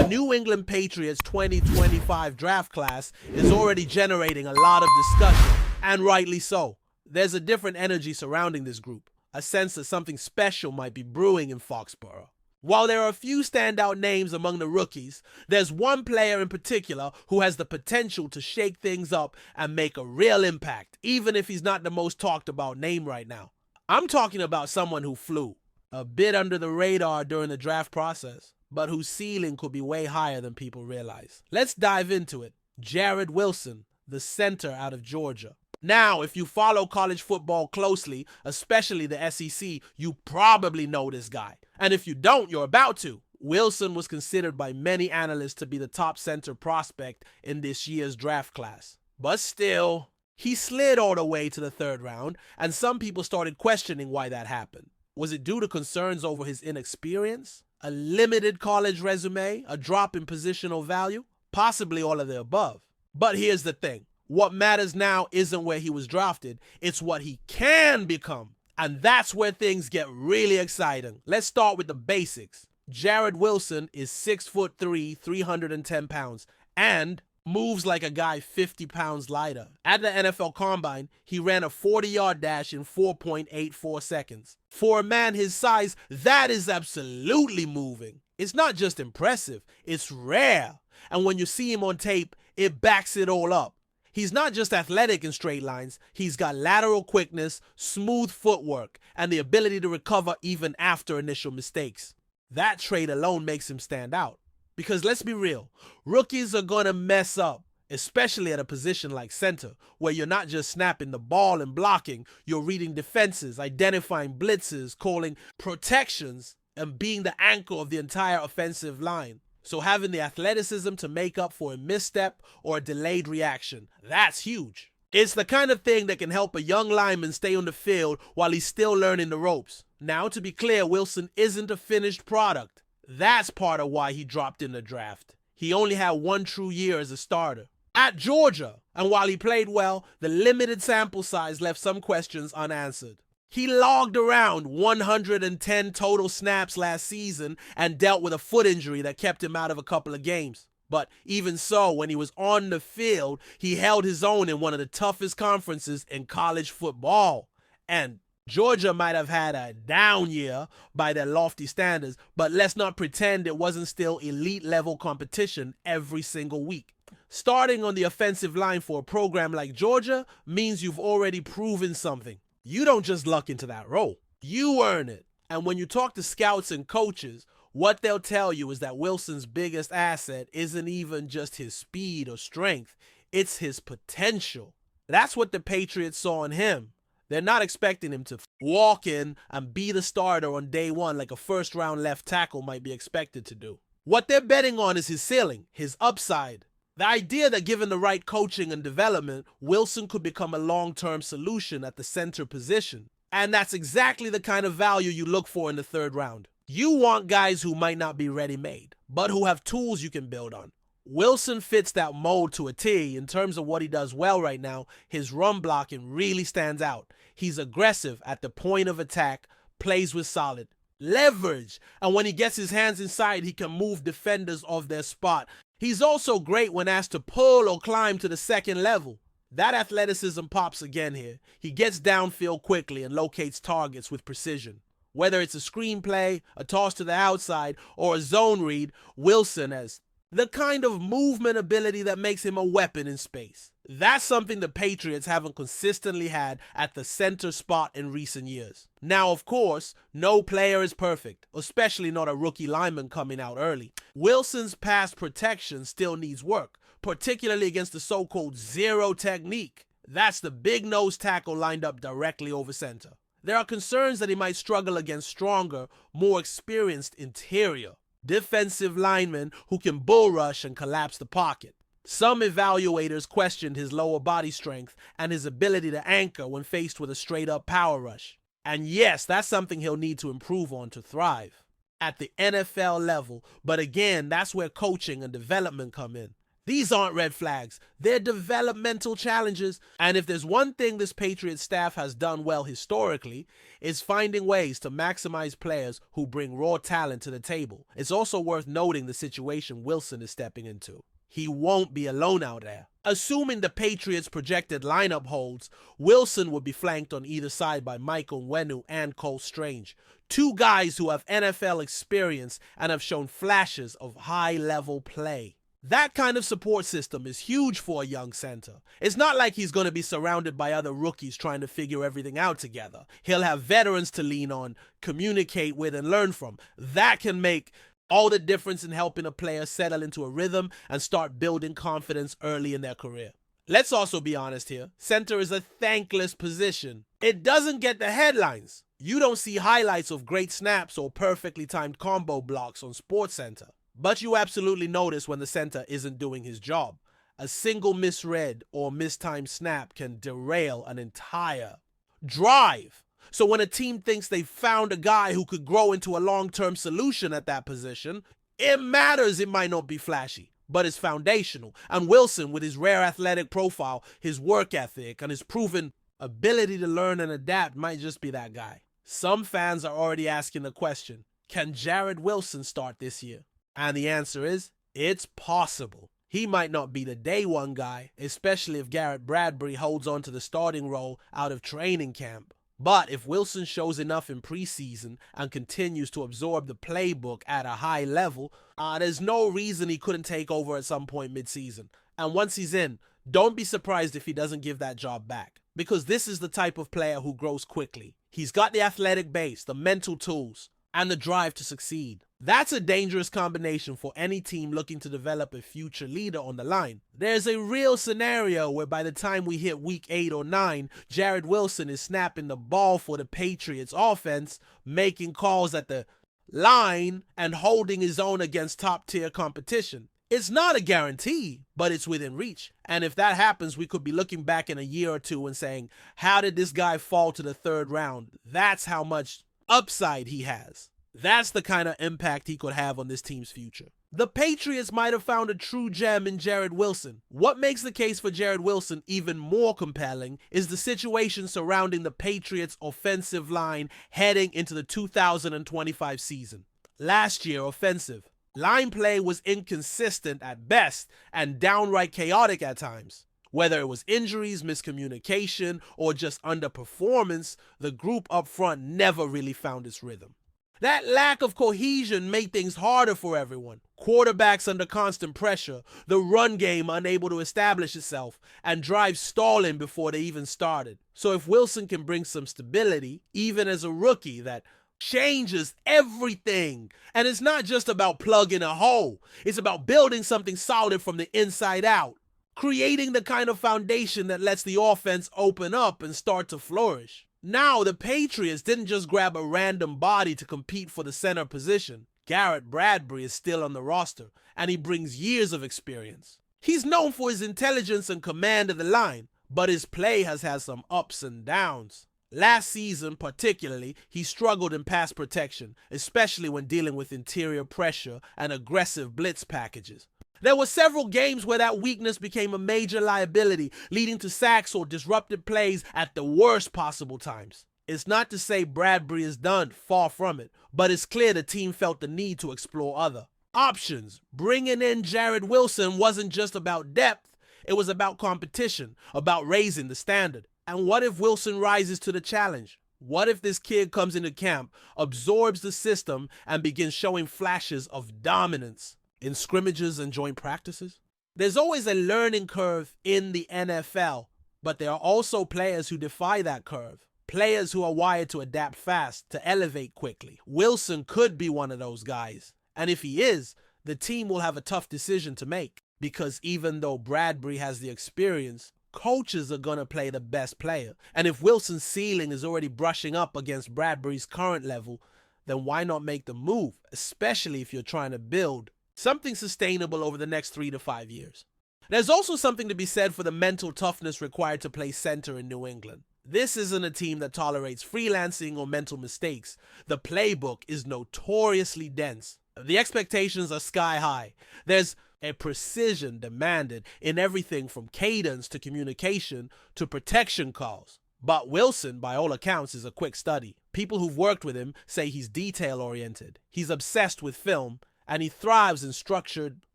The New England Patriots 2025 draft class is already generating a lot of discussion, and rightly so. There's a different energy surrounding this group, a sense that something special might be brewing in Foxborough. While there are a few standout names among the rookies, there's one player in particular who has the potential to shake things up and make a real impact, even if he's not the most talked about name right now. I'm talking about someone who flew a bit under the radar during the draft process, but whose ceiling could be way higher than people realize. Let's dive into it. Jared Wilson, the center out of Georgia. Now, if you follow college football closely, especially the SEC, you probably know this guy. And if you don't, you're about to. Wilson was considered by many analysts to be the top center prospect in this year's draft class. But still, he slid all the way to the third round, and some people started questioning why that happened. Was it due to concerns over his inexperience? A limited college resume? A drop in positional value? Possibly all of the above. But here's the thing. What matters now isn't where he was drafted, it's what he can become. And that's where things get really exciting. Let's start with the basics. Jared Wilson is 6'3", 310 pounds, and moves like a guy 50 pounds lighter. At the NFL Combine, he ran a 40-yard dash in 4.84 seconds. For a man his size, that is absolutely moving. It's not just impressive, it's rare. And when you see him on tape, it backs it all up. He's not just athletic in straight lines, he's got lateral quickness, smooth footwork, and the ability to recover even after initial mistakes. That trait alone makes him stand out. Because let's be real, rookies are going to mess up, especially at a position like center, where you're not just snapping the ball and blocking, you're reading defenses, identifying blitzes, calling protections, and being the anchor of the entire offensive line. So having the athleticism to make up for a misstep or a delayed reaction, that's huge. It's the kind of thing that can help a young lineman stay on the field while he's still learning the ropes. Now, to be clear, Wilson isn't a finished product. That's part of why he dropped in the draft. He only had one true year as a starter at Georgia, and while he played well, the limited sample size left some questions unanswered. He logged around 110 total snaps last season and dealt with a foot injury that kept him out of a couple of games. But even so, when he was on the field, he held his own in one of the toughest conferences in college football. And Georgia might have had a down year by their lofty standards, but let's not pretend it wasn't still elite level competition every single week. Starting on the offensive line for a program like Georgia means you've already proven something. You don't just luck into that role. You earn it. And when you talk to scouts and coaches, what they'll tell you is that Wilson's biggest asset isn't even just his speed or strength, it's his potential. That's what the Patriots saw in him. They're not expecting him to walk in and be the starter on day one like a first-round left tackle might be expected to do. What they're betting on is his ceiling, his upside. The idea that given the right coaching and development, Wilson could become a long-term solution at the center position. And that's exactly the kind of value you look for in the third round. You want guys who might not be ready-made, but who have tools you can build on. Wilson fits that mold to a T. In terms of what he does well right now, his run blocking really stands out. He's aggressive at the point of attack, plays with solid leverage, and when he gets his hands inside, he can move defenders off their spot. He's also great when asked to pull or climb to the second level. That athleticism pops again here. He gets downfield quickly and locates targets with precision. Whether it's a screen play, a toss to the outside, or a zone read, Wilson has the kind of movement ability that makes him a weapon in space. That's something the Patriots haven't consistently had at the center spot in recent years. Now, of course, no player is perfect, especially not a rookie lineman coming out early. Wilson's pass protection still needs work, particularly against the so-called zero technique. That's the big nose tackle lined up directly over center. There are concerns that he might struggle against stronger, more experienced interior defensive linemen who can bull rush and collapse the pocket. Some evaluators questioned his lower body strength and his ability to anchor when faced with a straight-up power rush. And yes, that's something he'll need to improve on to thrive at the NFL level. But again, that's where coaching and development come in. These aren't red flags. They're developmental challenges. And if there's one thing this Patriots staff has done well historically, it's finding ways to maximize players who bring raw talent to the table. It's also worth noting the situation Wilson is stepping into. He won't be alone out there. Assuming the Patriots' projected lineup holds, Wilson would be flanked on either side by Michael Onwenu and Cole Strange, two guys who have NFL experience and have shown flashes of high-level play. That kind of support system is huge for a young center. It's not like he's going to be surrounded by other rookies trying to figure everything out together. He'll have veterans to lean on, communicate with, and learn from. That can make all the difference in helping a player settle into a rhythm and start building confidence early in their career. Let's also be honest here. Center is a thankless position. It doesn't get the headlines. You don't see highlights of great snaps or perfectly timed combo blocks on SportsCenter. But you absolutely notice when the center isn't doing his job. A single misread or mistimed snap can derail an entire drive. So when a team thinks they've found a guy who could grow into a long-term solution at that position, it matters. It might not be flashy, but it's foundational. And Wilson, with his rare athletic profile, his work ethic, and his proven ability to learn and adapt, might just be that guy. Some fans are already asking the question, can Jared Wilson start this year? And the answer is, it's possible. He might not be the day one guy, especially if Garrett Bradbury holds on to the starting role out of training camp. But if Wilson shows enough in preseason and continues to absorb the playbook at a high level, there's no reason he couldn't take over at some point midseason. And once he's in, don't be surprised if he doesn't give that job back. Because this is the type of player who grows quickly. He's got the athletic base, the mental tools, and the drive to succeed. That's a dangerous combination for any team looking to develop a future leader on the line. There's a real scenario where by the time we hit week 8 or 9, Jared Wilson is snapping the ball for the Patriots offense, making calls at the line, and holding his own against top-tier competition. It's not a guarantee, but it's within reach. And if that happens, we could be looking back in a year or two and saying, how did this guy fall to the 3rd round? That's how much upside he has. That's the kind of impact he could have on this team's future. The Patriots might have found a true gem in Jared Wilson. What makes the case for Jared Wilson even more compelling is the situation surrounding the Patriots' offensive line heading into the 2025 season. Last year, offensive line play was inconsistent at best and downright chaotic at times. Whether it was injuries, miscommunication, or just underperformance, the group up front never really found its rhythm. That lack of cohesion made things harder for everyone. Quarterbacks under constant pressure, the run game unable to establish itself, and drives stalling before they even started. So if Wilson can bring some stability, even as a rookie, that changes everything. And it's not just about plugging a hole. It's about building something solid from the inside out. Creating the kind of foundation that lets the offense open up and start to flourish. Now, the Patriots didn't just grab a random body to compete for the center position. Garrett Bradbury is still on the roster, and he brings years of experience. He's known for his intelligence and command of the line, but his play has had some ups and downs. Last season, particularly, he struggled in pass protection, especially when dealing with interior pressure and aggressive blitz packages. There were several games where that weakness became a major liability, leading to sacks or disrupted plays at the worst possible times. It's not to say Bradbury is done, far from it, but it's clear the team felt the need to explore other options. Bringing in Jared Wilson wasn't just about depth, it was about competition, about raising the standard. And what if Wilson rises to the challenge? What if this kid comes into camp, absorbs the system, and begins showing flashes of dominance in scrimmages and joint practices? There's always a learning curve in the NFL, but there are also players who defy that curve. Players who are wired to adapt fast, to elevate quickly. Wilson could be one of those guys. And if he is, the team will have a tough decision to make. Because even though Bradbury has the experience, coaches are going to play the best player. And if Wilson's ceiling is already brushing up against Bradbury's current level, then why not make the move, especially if you're trying to build something sustainable over the next 3 to 5 years. There's also something to be said for the mental toughness required to play center in New England. This isn't a team that tolerates freelancing or mental mistakes. The playbook is notoriously dense. The expectations are sky high. There's a precision demanded in everything from cadence to communication to protection calls. But Wilson, by all accounts, is a quick study. People who've worked with him say he's detail-oriented. He's obsessed with film, and he thrives in structured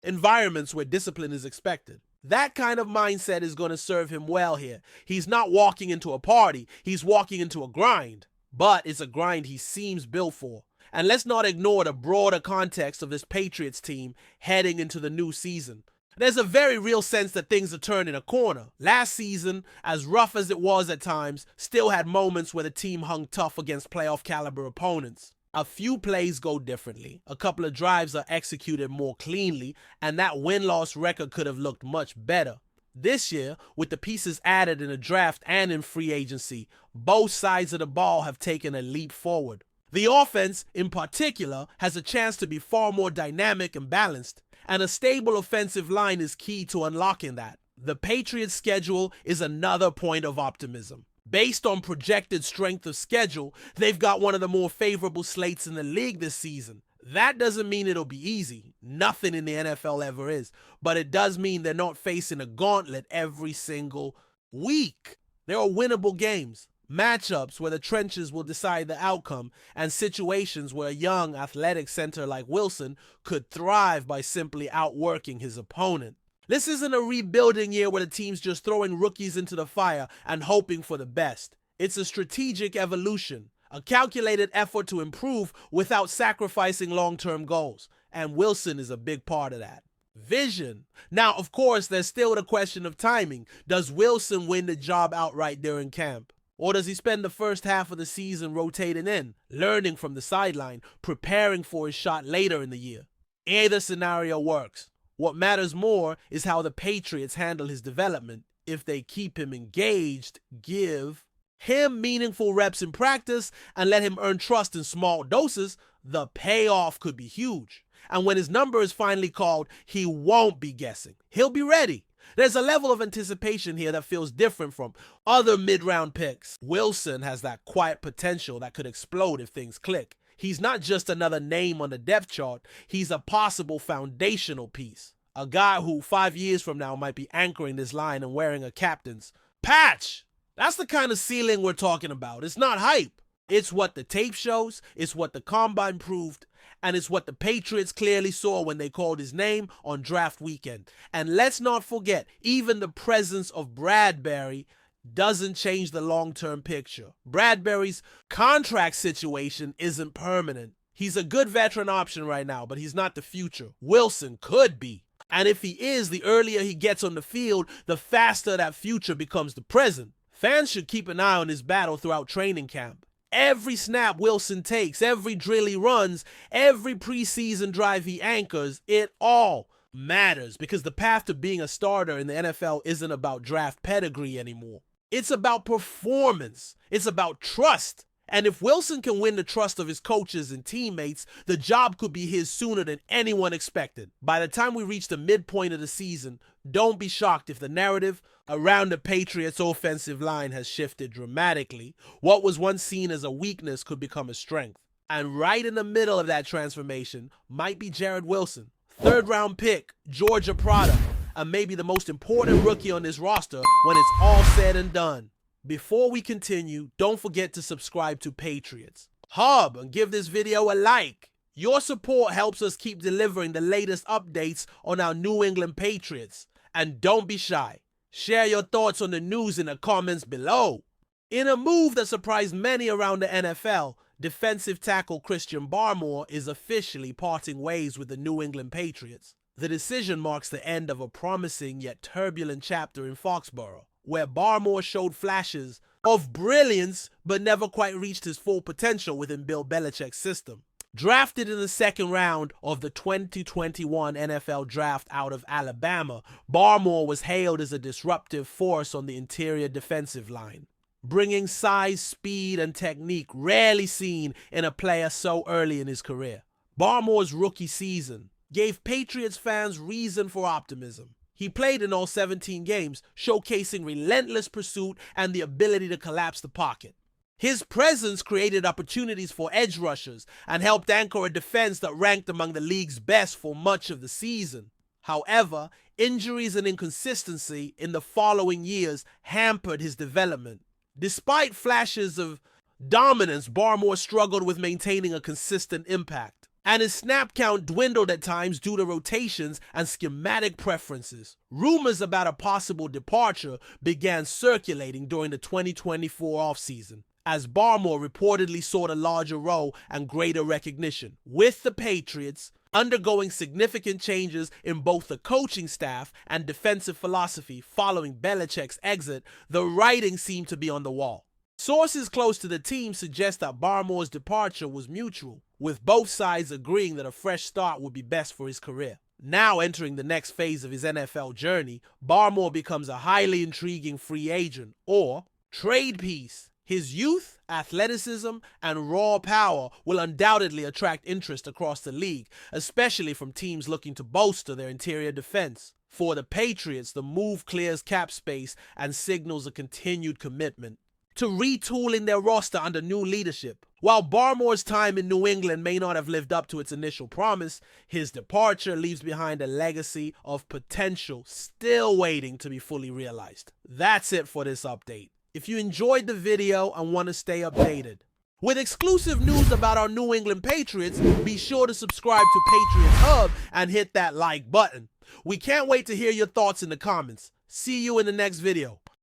environments where discipline is expected. That kind of mindset is going to serve him well here. He's not walking into a party, he's walking into a grind. But it's a grind he seems built for. And let's not ignore the broader context of this Patriots team heading into the new season. There's a very real sense that things are turning a corner. Last season, as rough as it was at times, still had moments where the team hung tough against playoff caliber opponents. A few plays go differently, a couple of drives are executed more cleanly, and that win-loss record could have looked much better. This year, with the pieces added in the draft and in free agency, both sides of the ball have taken a leap forward. The offense, in particular, has a chance to be far more dynamic and balanced, and a stable offensive line is key to unlocking that. The Patriots' schedule is another point of optimism. Based on projected strength of schedule, they've got one of the more favorable slates in the league this season. That doesn't mean it'll be easy. Nothing in the NFL ever is. But it does mean they're not facing a gauntlet every single week. There are winnable games, matchups where the trenches will decide the outcome, and situations where a young, athletic center like Wilson could thrive by simply outworking his opponent. This isn't a rebuilding year where the team's just throwing rookies into the fire and hoping for the best. It's a strategic evolution, a calculated effort to improve without sacrificing long-term goals, and Wilson is a big part of that. Vision. Now, of course, there's still the question of timing. Does Wilson win the job outright during camp? Or does he spend the first half of the season rotating in, learning from the sideline, preparing for his shot later in the year? Either scenario works. What matters more is how the Patriots handle his development. If they keep him engaged, give him meaningful reps in practice, and let him earn trust in small doses, the payoff could be huge. And when his number is finally called, he won't be guessing. He'll be ready. There's a level of anticipation here that feels different from other mid-round picks. Wilson has that quiet potential that could explode if things click. He's not just another name on the depth chart, he's a possible foundational piece. A guy who 5 years from now might be anchoring this line and wearing a captain's patch. That's the kind of ceiling we're talking about. It's not hype. It's what the tape shows, it's what the combine proved, and it's what the Patriots clearly saw when they called his name on draft weekend. And let's not forget, even the presence of Bradbury doesn't change the long-term picture. Bradbury's contract situation isn't permanent. He's a good veteran option right now, but he's not the future. Wilson could be. And if he is, the earlier he gets on the field, the faster that future becomes the present. Fans should keep an eye on his battle throughout training camp. Every snap Wilson takes, every drill he runs, every preseason drive he anchors, it all matters, because the path to being a starter in the NFL isn't about draft pedigree anymore. It's about performance. It's about trust. And if Wilson can win the trust of his coaches and teammates, the job could be his sooner than anyone expected. By the time we reach the midpoint of the season, don't be shocked if the narrative around the Patriots' offensive line has shifted dramatically. What was once seen as a weakness could become a strength. And right in the middle of that transformation might be Jared Wilson, third-round pick, Georgia product, and maybe the most important rookie on this roster when it's all said and done. Before we continue, don't forget to subscribe to Patriots Hub and give this video a like. Your support helps us keep delivering the latest updates on our New England Patriots. And don't be shy. Share your thoughts on the news in the comments below. In a move that surprised many around the NFL, defensive tackle Christian Barmore is officially parting ways with the New England Patriots. The decision marks the end of a promising yet turbulent chapter in Foxborough, where Barmore showed flashes of brilliance but never quite reached his full potential within Bill Belichick's system. Drafted in the second round of the 2021 NFL Draft out of Alabama, Barmore was hailed as a disruptive force on the interior defensive line, bringing size, speed, and technique rarely seen in a player so early in his career. Barmore's rookie season gave Patriots fans reason for optimism. He played in all 17 games, showcasing relentless pursuit and the ability to collapse the pocket. His presence created opportunities for edge rushers and helped anchor a defense that ranked among the league's best for much of the season. However, injuries and inconsistency in the following years hampered his development. Despite flashes of dominance, Barmore struggled with maintaining a consistent impact, and his snap count dwindled at times due to rotations and schematic preferences. Rumors about a possible departure began circulating during the 2024 offseason, as Barmore reportedly sought a larger role and greater recognition. With the Patriots undergoing significant changes in both the coaching staff and defensive philosophy following Belichick's exit, the writing seemed to be on the wall. Sources close to the team suggest that Barmore's departure was mutual, with both sides agreeing that a fresh start would be best for his career. Now entering the next phase of his NFL journey, Barmore becomes a highly intriguing free agent or trade piece. His youth, athleticism, and raw power will undoubtedly attract interest across the league, especially from teams looking to bolster their interior defense. For the Patriots, the move clears cap space and signals a continued commitment to retooling their roster under new leadership. While Barmore's time in New England may not have lived up to its initial promise, his departure leaves behind a legacy of potential still waiting to be fully realized. That's it for this update. If you enjoyed the video and want to stay updated with exclusive news about our New England Patriots, be sure to subscribe to Patriots Hub and hit that like button. We can't wait to hear your thoughts in the comments. See you in the next video.